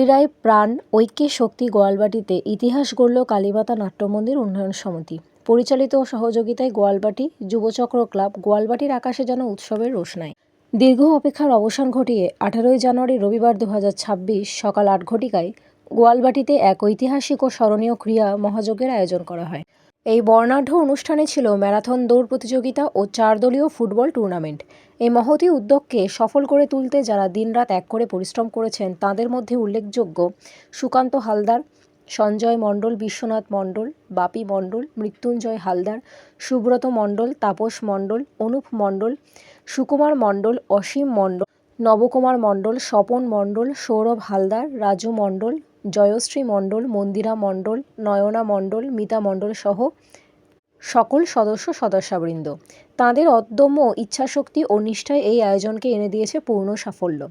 ক্রীড়ায় প্রাণ, ঐক্যে শক্তি গোয়ালবাটিতে ইতিহাস গড়ল কালীমাতা নাট্যমন্দির উন্নয়ন সমিতি পরিচালিত ও সহযোগিতায় গোয়ালবাটি যুবচক্র ক্লাব। গোয়ালবাটির আকাশে যেন উৎসবের রোশনাই। দীর্ঘ অপেক্ষার অবসান ঘটিয়ে 18 জানুয়ারি রবিবার 2026 সকাল 8 ঘটিকায় গোয়ালবাটিতে এক ঐতিহাসিক ও স্মরণীয় ক্রীড়া মহাযজ্ঞের আয়োজন করা হয়। এই বর্ণাঢ্য অনুষ্ঠানে ছিল ম্যারাথন দৌড় প্রতিযোগিতা ও 4 দলীয় ফুটবল টুর্নামেন্ট। এই মহতী উদ্যোগকে সফল করে তুলতে যারা দিনরাত এক করে পরিশ্রম করেছেন তাদের মধ্যে উল্লেখযোগ্য সুকান্ত হালদার, সঞ্জয় মণ্ডল, বিশ্বনাথ মণ্ডল, বাপি মণ্ডল, মৃত্যুঞ্জয় হালদার, সুব্রত মণ্ডল, তাপস মণ্ডল, অনুপ মণ্ডল, সুকুমার মণ্ডল, অসীম মণ্ডল, নবকুমার মণ্ডল, স্বপন মণ্ডল, সৌরভ হালদার, রাজু মণ্ডল, জয়শ্রী মণ্ডল, মন্দিরা মণ্ডল, নয়না মণ্ডল, মিতা মণ্ডল সহ সকল সদস্যবৃন্দ। তাঁদের অদম্য ইচ্ছাশক্তি ও নিষ্ঠায় এই আয়োজনকে এনে দিয়েছে পূর্ণ সাফল্য।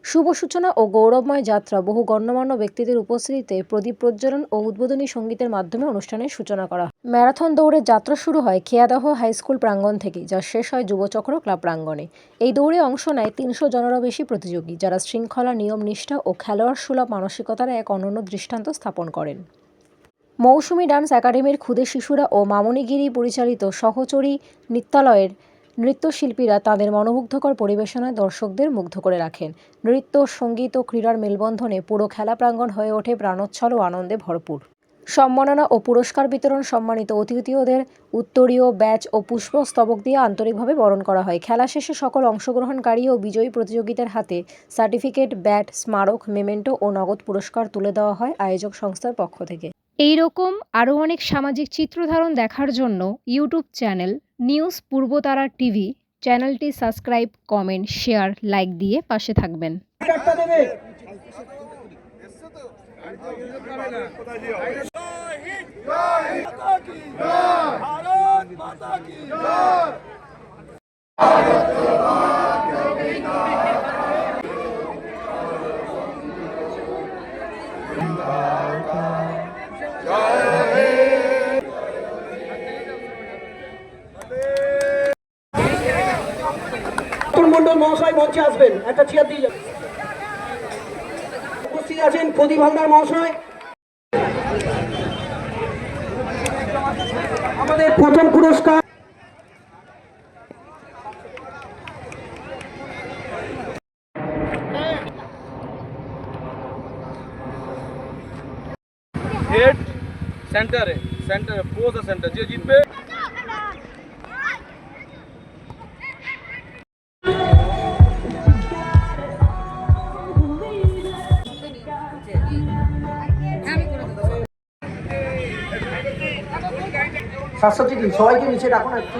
শুভ সূচনা ও গৌরবময় যাত্রা বহু গণ্যমান্য ব্যক্তিদের উপস্থিতিতে প্রদীপ প্রজ্বলন ও উদ্বোধনী সঙ্গীতের মাধ্যমে অনুষ্ঠানের সূচনা করা হয়। ম্যারাথন দৌড়ের যাত্রা শুরু হয় খেয়াদহ হাই স্কুল প্রাঙ্গণ থেকে, যা শেষ হয় যুবচক্র ক্লাব প্রাঙ্গণে। এই দৌড়ে অংশ নেয় 300 জনেরও বেশি প্রতিযোগী, যারা শৃঙ্খলা, নিয়ম নিষ্ঠা ও খেলোয়াড় সুলভ মানসিকতার এক অনন্য দৃষ্টান্ত স্থাপন করেন। মৌসুমী ডান্স একাডেমির ক্ষুদে শিশুরা ও মামনিগিরি পরিচালিত সহচরী নৃত্যালয়ের নৃত্যশিল্পীরা তাঁদের মনোমুগ্ধকর পরিবেশনায় দর্শকদের মুগ্ধ করে রাখেন। নৃত্য, সঙ্গীত ও ক্রীড়ার মেলবন্ধনে পুরো খেলা প্রাঙ্গণ হয়ে ওঠে প্রাণোচ্ছল ও আনন্দে ভরপুর। সম্মাননা ও পুরস্কার বিতরণ, সম্মানিত অতিথিদের উত্তরীয়, ব্যাচ ও পুষ্পস্তবক দিয়ে আন্তরিকভাবে বরণ করা হয়। খেলা শেষে সকল অংশগ্রহণকারী ও বিজয়ী প্রতিযোগীদের হাতে সার্টিফিকেট, ব্যাট, স্মারক, মেমেন্টো ও নগদ পুরস্কার তুলে দেওয়া হয় আয়োজক সংস্থার পক্ষ থেকে। এই রকম আরও অনেক সামাজিক চিত্রধারণ দেখার জন্য YouTube channel news Purbatara TV চ্যানেলটি সাবস্ক্রাইব, কমেন্ট, শেয়ার, লাইক দিয়ে পাশে থাকবেন। মন্ডল মহাশয় মঞ্চে আসবেন, একটা চেয়ার দিয়ে যাবেন। উপস্থিত আছেন প্রদীপ হালদার মহাশয়। আমাদের প্রথম পুরস্কার হেড সেন্টারে পোজ সেন্টার যে জিতবে স্বাস্থ্যচিকি সবাইকে নিচে রাখুন একটু।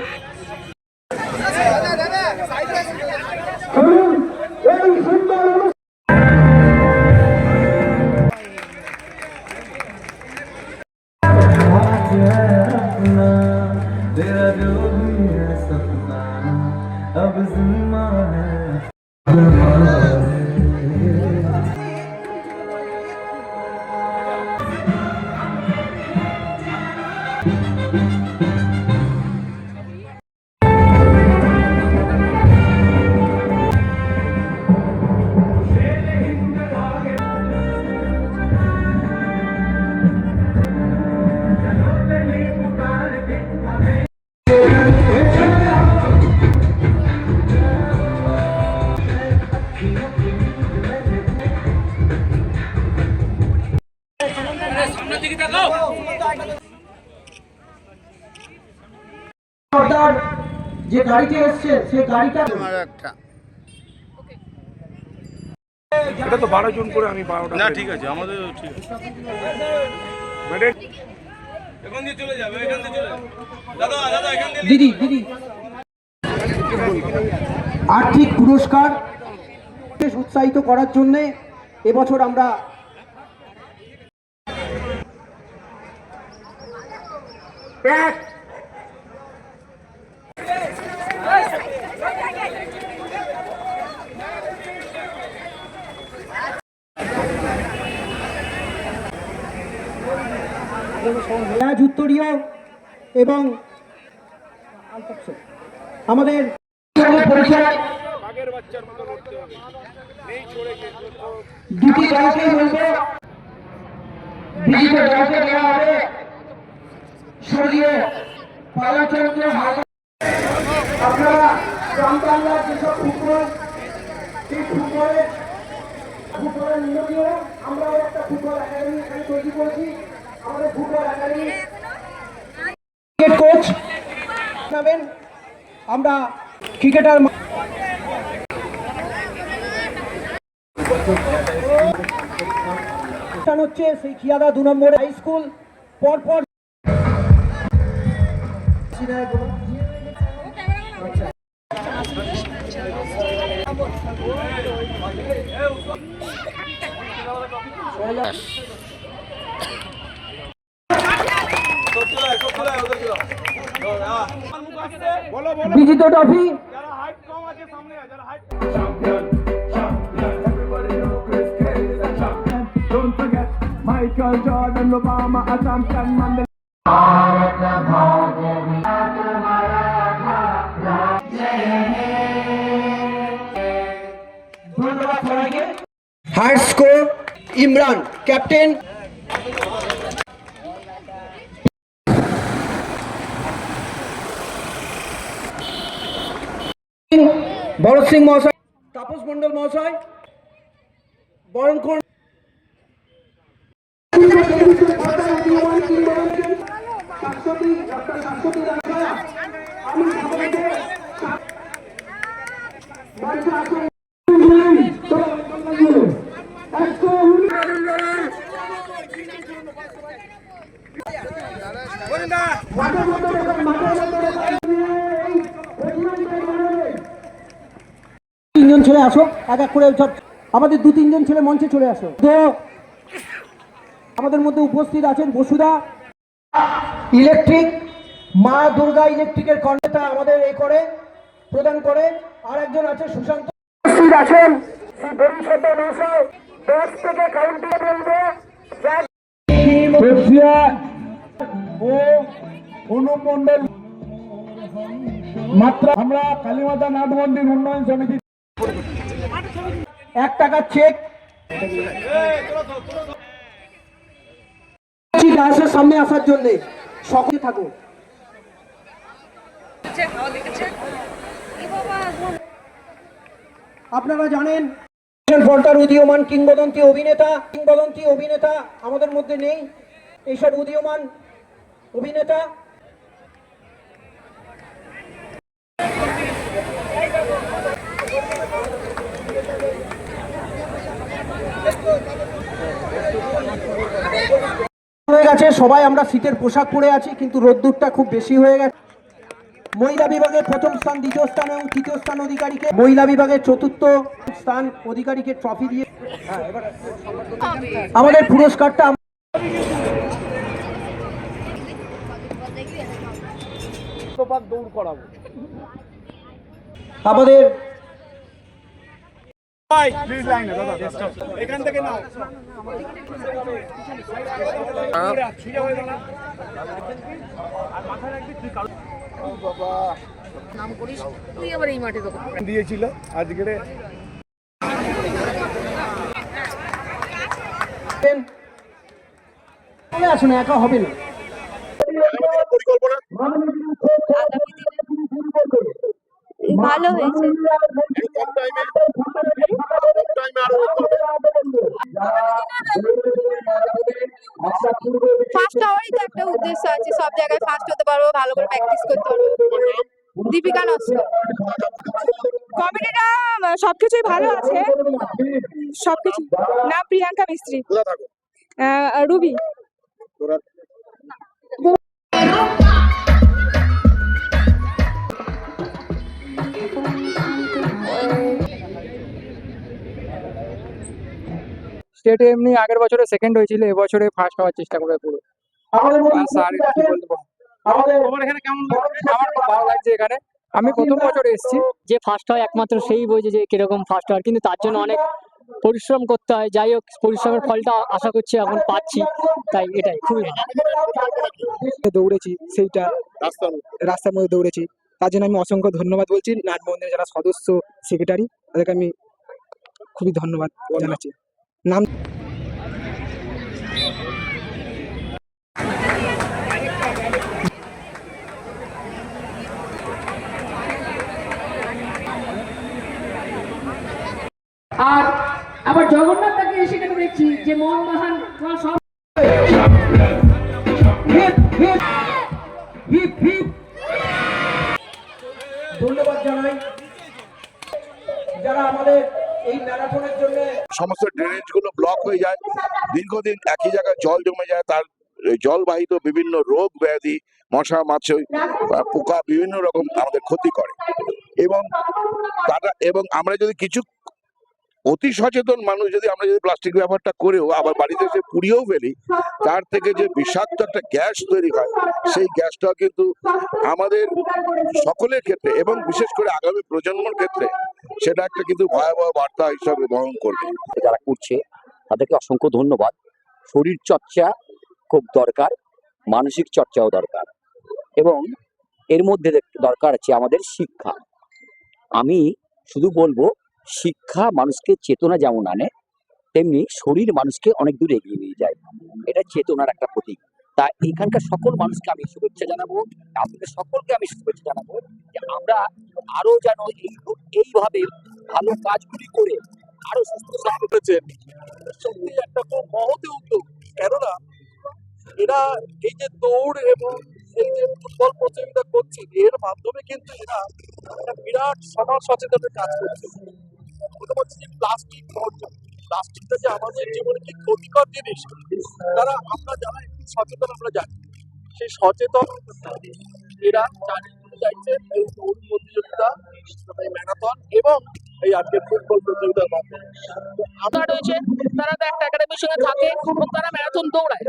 যে গাড়িতে এসছে সেই গাড়িটা এটা তো 12 জন করে, আমি 12টা। না ঠিক আছে, আমাদের ঠিক আছে। এখান দিয়ে চলে যাবে, এখান দিয়ে চলে যাবে। দাদা এখান দিয়ে দিদি আর্থিক পুরস্কার উৎসাহিত করার জন্য এবছর আমরা উত্তরীয় এবং আমাদের পরিচয় বাঘের বাচ্চার মতো লড়তে হবে, নেই ছড়ে গিয়ে দুটি দলকে বলবো বিজিত দলকে দেওয়া হবে সরিয়ে পালাচন্দ্র হালদার। আপনারা গ্রাম বাংলার যেসব ফুটবল, সেই ফুটবলের নিয়মীয় আমরাও একটা ফুটবল একাডেমি এখানে তৈরি করেছি। আমাদের ফুটবল একাডেমি কোচ নামেন, আমরা ক্রিকেটার হচ্ছে সেই খিয়াদা 2 নম্বর হাই স্কুল। পরপর বিজিত ট্রফি যারা হাইট কম আছে সামনে, যারা height Don't forget Michael Jordan, Obama, a champion, Mandela. Higher score Imran captain. Bharat Singh মহাশয়, তাপস মন্ডল মহাশয় বরণ করুন। তিনজন ছেলে আসো, এক এক করে আমাদের 2-3 জন ছেলে মঞ্চে চলে আসো। তো আমাদের মধ্যে উপস্থিত আছেন বসুধা ইলেকট্রিক, মা দুর্গা ইলেকট্রিকের কন্ট্রাক্টর আমাদের এই করে প্রদান করে। আর একজন আছে সুশান্ত উপস্থিত আছেন শ্রী বরিশাদ মহাশয়। 10 থেকে কাউন্টিং বলবো ও অনুমন্ডল মাত্র আমরা কালীমাতা নাথ মন্দির উন্নয়ন সমিতি 1 টাকার চেক ডায়াসের সামনে আসার জন্য সকলে থাকো। আপনারা জানেন ফলটার উদীয়মান কিংবদন্তি অভিনেতা আমাদের মধ্যে নেই। এইসব উদীয়মান অভিনেতা হয়ে গেছে। সবাই আমরা শীতের পোশাক পরে আছি, কিন্তু রোদ্দুরটা খুব বেশি হয়ে গেছে। মহিলা বিভাগের 1ম স্থান, 2য় স্থান এবং 3য় স্থান অধিকারীকে, মহিলা বিভাগের 4র্থ স্থান অধিকারীকে ট্রফি দিয়ে আমাদের পুরস্কারটা দৌড় করাবো। আমাদের এখান থেকে নাও নাম করিস তুই আবার এই মাঠে দিয়েছিল আজকের আসুন, একা হবে না। ভালো হয়েছে। ফার্স্ট হওয়ারই তো একটা উদ্দেশ্য আছে, সব জায়গায় ফার্স্ট হতে পারবো, ভালো করে প্র্যাকটিস করতে পারবো। দীপিকা নস্কর। কমেডিটা সবকিছুই ভালো আছে, সবকিছু। না, প্রিয়াঙ্কা মিস্ত্রি। রুবি। স্টেটে এমনি আগের বছরে সেকেন্ড হয়েছিল, এবছরে ফার্স্ট হওয়ার চেষ্টা করে পুরো। স্যার কি বলবো, আমার এখানে কেমন আমার খুব ভালো লাগছে এখানে। আমি প্রথম বছর এসেছি। যে ফার্স্ট হয় একমাত্র সেই বোঝে যে কিরকম ফার্স্ট হয়, কিন্তু তার জন্য অনেক পরিশ্রম করতে হয়। যাই হোক, পরিশ্রমের ফলটা আশা করছি এখন পাচ্ছি, তাই এটাই খুবই ভালো। দৌড়েছি, সেইটা রাস্তার মধ্যে দৌড়েছি, তার জন্য আমি অসংখ্য ধন্যবাদ বলছি। নাটমন্দিরের যারা সদস্য, সেক্রেটারি, তাদেরকে আমি খুবই ধন্যবাদ জানাচ্ছি। নাম আর আবার জগন্নাথ দাকে সেখানে দেখছি যে মোহনবাগান সব হিপ হিপ হিপ হিপ ধন্যবাদ জানাই যারা আমাদের এই ম্যারাথনের জন্য সমস্ত ড্রেনেজ গুলো ব্লক হয়ে যায়, দীর্ঘদিন একই জায়গায় জল জমে যায়, তার জলবাহিত বিভিন্ন রোগ ব্যাধি, মশা মাছি, পোকা বিভিন্ন রকম আমাদের ক্ষতি করে। এবং আমরা যদি কিছু অতি সচেতন মানুষ আমরা যদি প্লাস্টিক ব্যবহারটা করেও আবার বাড়িতে এসে পুড়িয়েও ফেলি, তার থেকে যে বিষাক্ত একটা গ্যাস তৈরি হয়, সেই গ্যাসটা কিন্তু আমাদের সকলের ক্ষেত্রে এবং বিশেষ করে আগামী প্রজন্মের ক্ষেত্রে সেটা একটা কিন্তু ভয়াবহ বার্তা হিসাবে বহন করবে। যারা করছে তাদেরকে অসংখ্য ধন্যবাদ। শরীর চর্চা খুব দরকার, মানসিক চর্চাও দরকার, এবং এর মধ্যে দরকার আছে আমাদের শিক্ষা। আমি শুধু বলবো, শিক্ষা মানুষকে চেতনা যেমন আনে, তেমনি শরীর মানুষকে অনেক দূর এগিয়ে নিয়ে যায়। এটা চেতনার একটা প্রতীক। তাই এখানকার সকল মানুষকে আমি শুভেচ্ছা জানাবো, আপনাদের সকলকে আমি শুভেচ্ছা জানাবো যে আমরা আরো যেন এইভাবে ভালো কাজগুলি করে আরো সুস্থ করেছেন। সত্যি একটা খুব মহৎ উদ্যোগ, কেননা এরা এই যে দৌড় এবং এই যে ফুটবল প্রতিযোগিতা করছে, এর মাধ্যমে কিন্তু এরা একটা বিরাট সমাজ সচেতনের কাজ করছে। প্লাস্টিক বর্জন, প্লাস্টিকটা যে আমাদের জীবনে কি ক্ষতিকর জিনিস, তারা আমরা যারা একটু সচেতন আমরা জানি, সেই সচেতন এরা চালিয়ে যাচ্ছে এই দৌড় প্রতিযোগিতা, ম্যারাথন এবং এই আজকের ফুটবল প্রতিযোগিতার মাধ্যমে। আপনারা রয়েছে, তারা তো একটা একাডেমির সঙ্গে থাকে এবং তারা ম্যারাথন দৌড়ায়।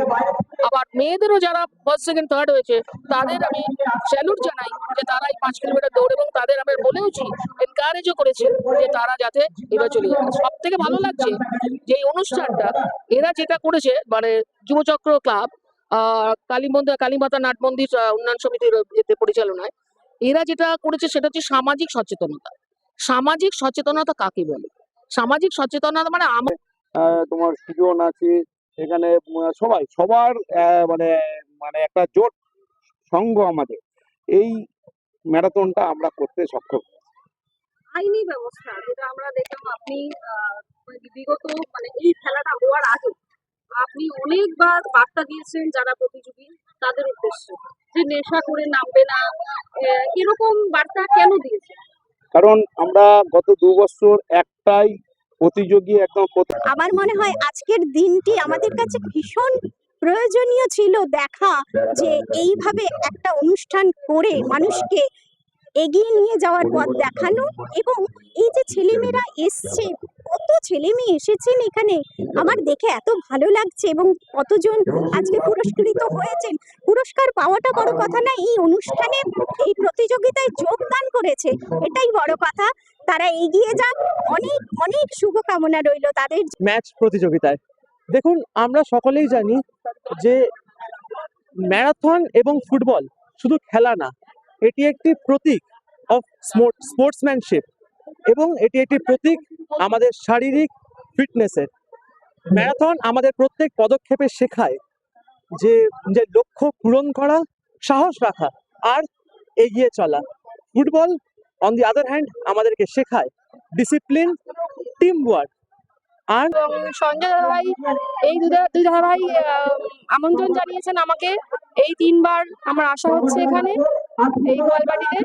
আবার মেয়েদেরও যারা ফার্স্ট সেকেন্ড থার্ড হয়েছে, তাদের আমি স্যালুট জানাই যে তারা এই 5 কিলোমিটার দৌড়, এবং তাদের আমি বলেওছি, এনকারেজও করেছে যে তারা যাতে এবার চলে যায়। সব থেকে ভালো লাগছে যে এই অনুষ্ঠানটা এরা যেটা করেছে, মানে যুবচক্র ক্লাব, কালীমাতা নাট মন্দির উন্নয়ন সমিতির পরিচালনায় এরা যেটা করেছে সেটা হচ্ছে সামাজিক সচেতনতা। সামাজিক সচেতনতা কাকে বলে? সামাজিক সচেতনতা মানে তোমার সুজন আছে এখানে, সবার মানে মানে একটা জোট সঙ্গ আমাদের এই ম্যারাথনটা আমরা করতে সক্ষম। আইনি ব্যবস্থা যেটা আমরা দেখলাম, আপনি বিগত মানে এই খেলাটা হওয়ার আগে আপনি অনেকবার বার্তা দিয়েছেন যারা প্রতিযোগী তাদের উদ্দেশ্যে, যে নেশা করে নামবে না, এরকম বার্তা কেন দিয়েছেন? কারণ আমরা গত 2 বছর একটাই প্রতিযোগী একদম আমার মনে হয় আজকের দিনটি আমাদের কাছে ভীষণ প্রয়োজনীয় ছিল, দেখা যে এইভাবে একটা অনুষ্ঠান করে মানুষকে এগিয়ে নিয়ে যাওয়ার পথ দেখানো। এবং এই যে ছেলেমেয়েরা এসছে, কত ছেলে মেয়ে এসেছেন এখানে, আমার দেখে এত ভালো লাগছে। এবং কতজন আজকে পুরস্কৃত হয়েছেন, পুরস্কার পাওয়াটা বড় কথা না, এই অনুষ্ঠানে এই প্রতিযোগিতায় যোগদান করেছে এটাই বড় কথা। তারা এগিয়ে যাক, অনেক অনেক শুভকামনা রইল তাদের। ম্যাচ প্রতিযোগিতায় দেখুন, আমরা সকলেই জানি যে ম্যারাথন এবং ফুটবল শুধু খেলা না, এটি একটি প্রতীক অফ স্পোর্টসম্যানশিপ, এবং এটি একটি প্রতীক আমাদের শারীরিক ফিটনেসের। ম্যারাথন আমাদের প্রত্যেক পদক্ষেপে শেখায় যে যে লক্ষ্য পূরণ করা, সাহস রাখা আর এগিয়ে চলা। Football on the other hand আমাদেরকে শেখায় ডিসিপ্লিন, টিম ওয়ার্ক। আর সঞ্জয় দাদাভাই, এই দুই দাদাভাই আমন্ত্রণ জানিয়েছেন আমাকে, এই 3 বার আমার আসা হচ্ছে এখানে এই গোয়ালবাটিতে।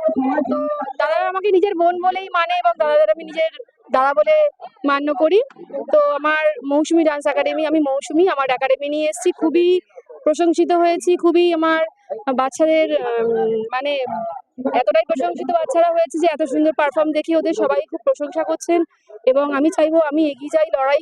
তো দাদা আমাকে নিজের বোন বলেই মানে, এবং দাদাদের আমি নিজের দাদা বলে মান্য করি। তো আমার মৌসুমী ডান্স একাডেমি, আমি মৌসুমী, আমার একাডেমি নিয়ে এসেছি, খুবই প্রশংসিত হয়েছি। খুবই আমার বাচ্চাদের মানে এতটাই প্রশংসিত বাচ্চারা হয়েছে যে এত সুন্দর পারফর্ম দেখে ওদের সবাই খুব প্রশংসা করছেন। এবং আমি চাইবো আমি এগিয়ে যাই, লড়াই